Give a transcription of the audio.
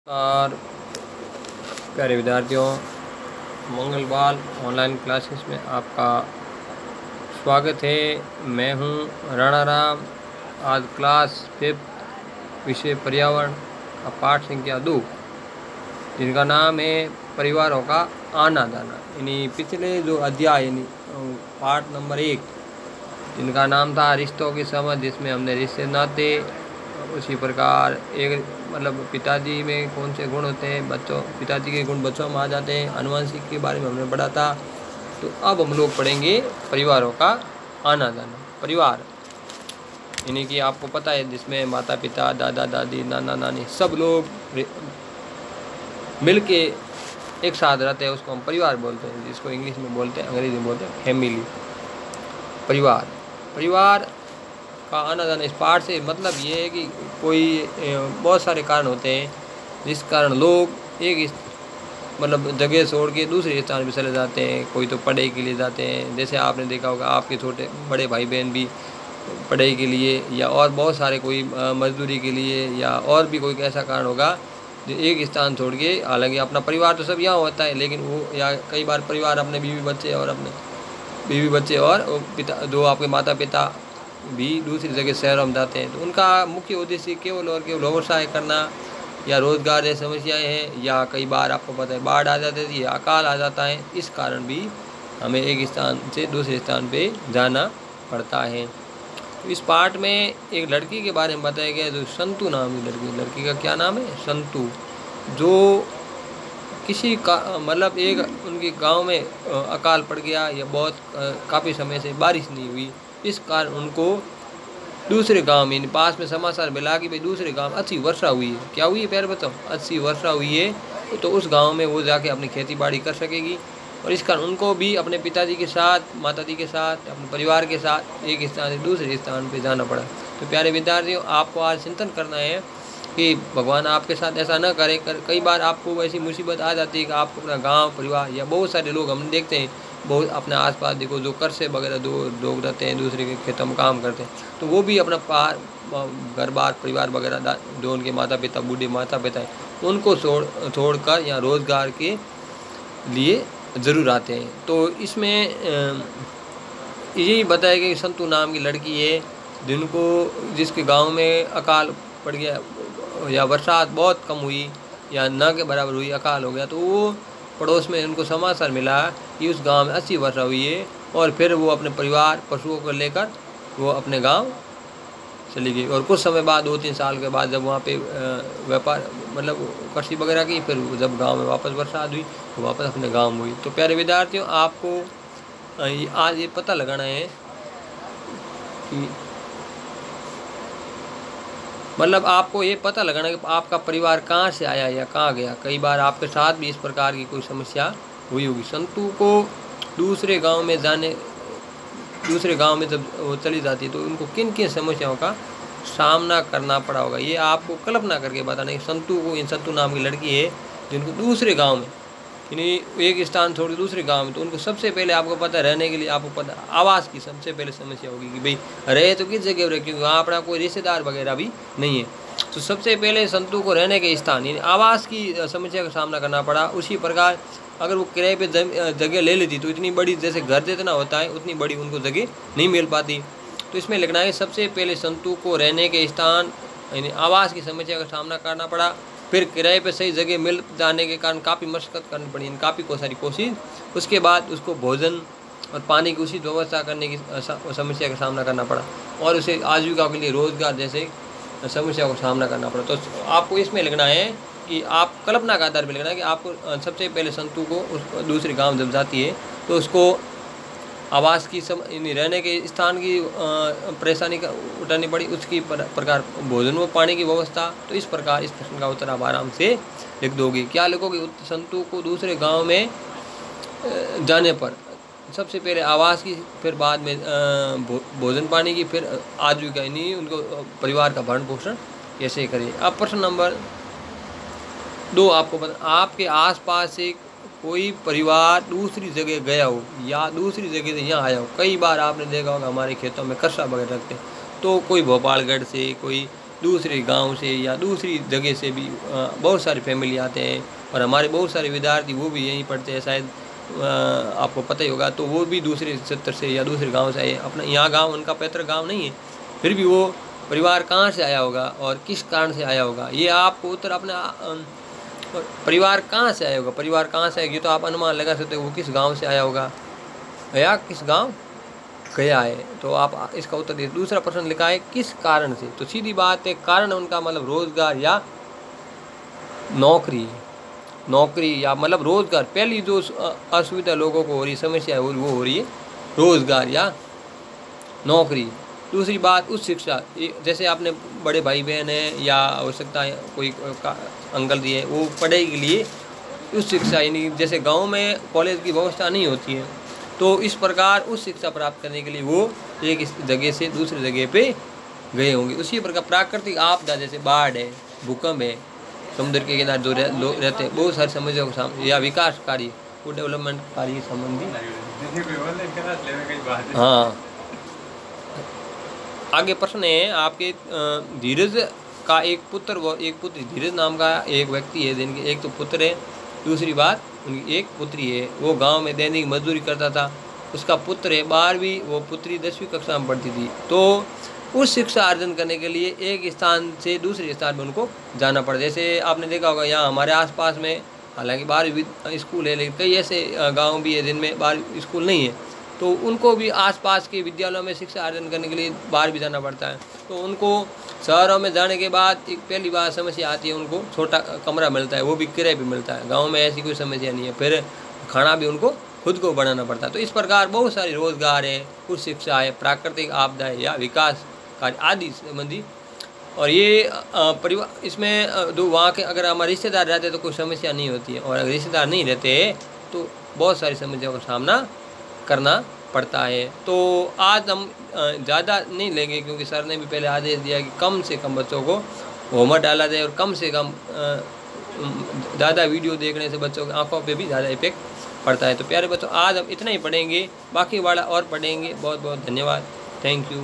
और प्यारे विद्यार्थियों, मंगलवार ऑनलाइन क्लासेस में आपका स्वागत है। मैं हूं राणा राम। आज क्लास 5 विषय पर्यावरण का पाठ संख्या 2, जिनका नाम है परिवारों का आना जाना। यानी पिछले जो अध्याय यानी पाठ नंबर 1, जिनका नाम था रिश्तों की समझ, जिसमें हमने रिश्ते नाते, उसी प्रकार एक पिताजी में कौन से गुण होते हैं, बच्चों पिताजी के गुण बच्चों में आ जाते हैं, आनुवंशिक के बारे में हमने पढ़ा था। तो अब हम लोग पढ़ेंगे परिवारों का आना जाना। परिवार यानी कि आपको पता है, जिसमें माता पिता, दादा दादी, नाना नानी सब लोग मिलके एक साथ रहते हैं, उसको हम परिवार बोलते हैं, जिसको इंग्लिश में बोलते हैं, अंग्रेजी में बोलते हैं फैमिली। परिवार का आना जाना इस पाठ से मतलब ये है कि कोई बहुत सारे कारण होते हैं जिस कारण लोग एक जगह छोड़ के दूसरे स्थान पर चले जाते हैं। कोई तो पढ़ाई के लिए जाते हैं, जैसे आपने देखा होगा आपके छोटे बड़े भाई बहन भी पढ़ाई के लिए, या और बहुत सारे कोई मजदूरी के लिए, या और भी कोई ऐसा कारण होगा जो एक स्थान छोड़ के। हालांकि अपना परिवार तो सब यहाँ होता है, लेकिन वो या कई बार परिवार अपने बीवी बच्चे और पिता, जो आपके माता पिता भी दूसरी जगह शहरों में जाते हैं। तो उनका मुख्य उद्देश्य केवल और केवल व्यवसाय करना, या रोजगार जैसी समस्याएं हैं, या कई बार आपको पता है बाढ़ आ जाती है या अकाल आ जाता है। इस कारण भी हमें एक स्थान से दूसरे स्थान पे जाना पड़ता है। तो इस पाठ में एक लड़की के बारे में बताया गया, जो संतु नाम की लड़की का क्या नाम है, संतु, जो किसी का एक उनके गांव में अकाल पड़ गया, या बहुत काफ़ी समय से बारिश नहीं हुई। इस कारण उनको दूसरे गांव में पास में समाचार मिला कि भाई दूसरे गांव अच्छी वर्षा हुई है। क्या हुई है प्यारे बताओ, अच्छी वर्षा हुई है, तो उस गांव में वो जाके अपनी खेती बाड़ी कर सकेगी। और इस कारण उनको भी अपने पिताजी के साथ, माताजी के साथ, अपने परिवार के साथ एक स्थान से दूसरे स्थान पर जाना पड़ा। तो प्यारे विद्यार्थियों, आपको आज चिंतन करना है कि भगवान आपके साथ ऐसा न करे। कई बार आपको ऐसी मुसीबत आ जाती है कि आपको अपना गांव, परिवार, या बहुत सारे लोग हम देखते हैं, बहुत अपने आसपास देखो, जो कर्से वगैरह दो लोग रहते हैं, दूसरे के खेतों में काम करते हैं, तो वो भी अपना घर बार, परिवार वगैरह, जो उनके माता पिता, बूढ़े माता पिता हैं, उनको छोड़कर या रोज़गार के लिए ज़रूर आते हैं। तो इसमें यही बताया गया कि संतु नाम की लड़की है, जिसके गाँव में अकाल पड़ गया, या बरसात बहुत कम हुई, या न के बराबर हुई, अकाल हो गया। तो वो पड़ोस में उनको समाचार मिला कि उस गांव में अच्छी वर्षा हुई है, और फिर वो अपने परिवार, पशुओं को लेकर वो अपने गांव चली गई। और कुछ समय बाद, 2-3 साल के बाद, जब वहाँ पे व्यापार कृषि वगैरह की, फिर जब गांव में वापस बरसात हुई तो वापस अपने गाँव में हुई। तो प्यारे विद्यार्थियों, आपको आज ये पता लगाना है कि आपको ये पता लगाना कि आपका परिवार कहाँ से आया या कहाँ गया। कई बार आपके साथ भी इस प्रकार की कोई समस्या हुई होगी। संतु को दूसरे गांव में जब वो चली जाती है, तो उनको किन किन समस्याओं का सामना करना पड़ा होगा, ये आपको कल्पना करके बताना है। संतु नाम की लड़की है, जिनको दूसरे गाँव में, यानी एक स्थान छोड़ के दूसरे गांव में, तो उनको सबसे पहले आपको पता है, रहने के लिए आपको पता, आवास की सबसे पहले समस्या होगी कि भाई रहे तो किस जगह रहे, क्योंकि वहाँ अपना कोई रिश्तेदार वगैरह भी नहीं है। तो सबसे पहले संतु को रहने के स्थान, यानी आवास की समस्या का सामना करना पड़ा। उसी प्रकार अगर वो किराए पे जगह ले लेती, तो इतनी बड़ी, जैसे घर जितना होता है उतनी बड़ी उनको जगह नहीं मिल पाती। तो इसमें लिखना है, सबसे पहले संतु को रहने के स्थान यानी आवास की समस्या का सामना करना पड़ा। फिर किराए पे सही जगह मिल जाने के कारण काफ़ी मशक्क़त करनी पड़ी, काफ़ी सारी कोशिश। उसके बाद उसको भोजन और पानी की उचित व्यवस्था करने की समस्या का सामना करना पड़ा, और उसे आजीविका के लिए रोज़गार जैसे समस्या का सामना करना पड़ा। तो आपको इसमें लिखना है कि आप कल्पना का आधार पर लिखना है कि आपको सबसे पहले संतु को उस दूसरे गाँव जब जाती है, तो उसको आवास की रहने के स्थान की परेशानी का उठानी पड़ी, उसकी प्रकार भोजन व पानी की व्यवस्था। तो इस प्रकार इस प्रश्न का उत्तर आप आराम से लिख दोगे। क्या लिखोगे, संतु को दूसरे गांव में जाने पर सबसे पहले आवास की, फिर बाद में भोजन पानी की, फिर आजीविका, यानी उनको परिवार का भरण पोषण कैसे करें। अब प्रश्न नंबर 2, आपको पता, आपके आसपास से कोई परिवार दूसरी जगह गया हो, या दूसरी जगह से यहाँ आया हो। कई बार आपने देखा होगा हमारे खेतों में कर्सा वगैरह रखते हैं, तो कोई भोपालगढ़ से, कोई दूसरे गांव से या दूसरी जगह से भी बहुत सारी फैमिली आते हैं, और हमारे बहुत सारे विद्यार्थी वो भी यहीं पढ़ते हैं, शायद आपको पता ही होगा। तो वो भी दूसरे क्षेत्र से या दूसरे गांव से आए, अपना यहाँ गांव उनका पैतृक गांव नहीं है, फिर भी वो परिवार कहाँ से आया होगा और किस कारण से आया होगा, ये आपको उत्तर अपना परिवार कहाँ से आया होगा, परिवार कहाँ से आएगी तो आप अनुमान लगा सकते हो वो किस गाँव से आया होगा या किस गाँव गया है। तो आप इसका उत्तर दीजिए। दूसरा प्रश्न लिखा है किस कारण से, तो सीधी बात है कारण उनका मतलब रोजगार या नौकरी या मतलब रोजगार। पहली जो असुविधा लोगों को हो रही, समस्या वो हो रही है रोजगार या नौकरी। दूसरी बात उच्च शिक्षा, जैसे आपने बड़े भाई बहन है या हो सकता है कोई अंकल जी है, वो पढ़ाई के लिए उच्च शिक्षा, यानी जैसे गांव में कॉलेज की व्यवस्था नहीं होती है, तो इस प्रकार उच्च शिक्षा प्राप्त करने के लिए वो एक जगह से दूसरी जगह पे गए होंगे। उसी प्रकार प्राकृतिक आपदा जैसे बाढ़ है, भूकंप है, समुद्र के किनारे जो लोग रहते हैं, बहुत सारी समस्याओं का सामना या विकास कार्य को डेवलपमेंट कार्य संबंधी। हाँ, आगे प्रश्न है आपके धीरज का एक पुत्र व एक पुत्री। धीरज नाम का एक व्यक्ति है जिनके एक तो पुत्र है, दूसरी बात उनकी एक पुत्री है। वो गांव में दैनिक मजदूरी करता था, उसका पुत्र है 12वीं, वो पुत्री 10वीं कक्षा में पढ़ती थी। तो उस शिक्षा अर्जन करने के लिए एक स्थान से दूसरे स्थान में उनको जाना पड़ा। जैसे आपने देखा होगा यहाँ हमारे आसपास में हालांकि 12वीं स्कूल है, लेकिन कई ऐसे गाँव भी है जिनमें 12वीं स्कूल नहीं है, तो उनको भी आसपास के विद्यालयों में शिक्षा अर्जन करने के लिए बाहर भी जाना पड़ता है। तो उनको शहरों में जाने के बाद एक पहली बार समस्या आती है, उनको छोटा कमरा मिलता है, वो भी किराए भी मिलता है। गांव में ऐसी कोई समस्या नहीं है, फिर खाना भी उनको खुद को बनाना पड़ता है। तो इस प्रकार बहुत सारे रोजगार है, कुछ शिक्षा है, प्राकृतिक आपदा है या विकास कार्य आदि संबंधी। और ये परिवार इसमें दो वहाँ के अगर हमारे रिश्तेदार रहते तो कोई समस्या नहीं होती है, और अगर रिश्तेदार नहीं रहते तो बहुत सारी समस्याओं का सामना करना पड़ता है। तो आज हम ज़्यादा नहीं लेंगे क्योंकि सर ने भी पहले आदेश दिया कि कम से कम बच्चों को होमवर्क डाला जाए, और कम से कम ज़्यादा वीडियो देखने से बच्चों की आंखों पे भी ज़्यादा इफेक्ट पड़ता है। तो प्यारे बच्चों आज हम इतना ही पढ़ेंगे, बाकी वाला और पढ़ेंगे। बहुत बहुत धन्यवाद, थैंक यू।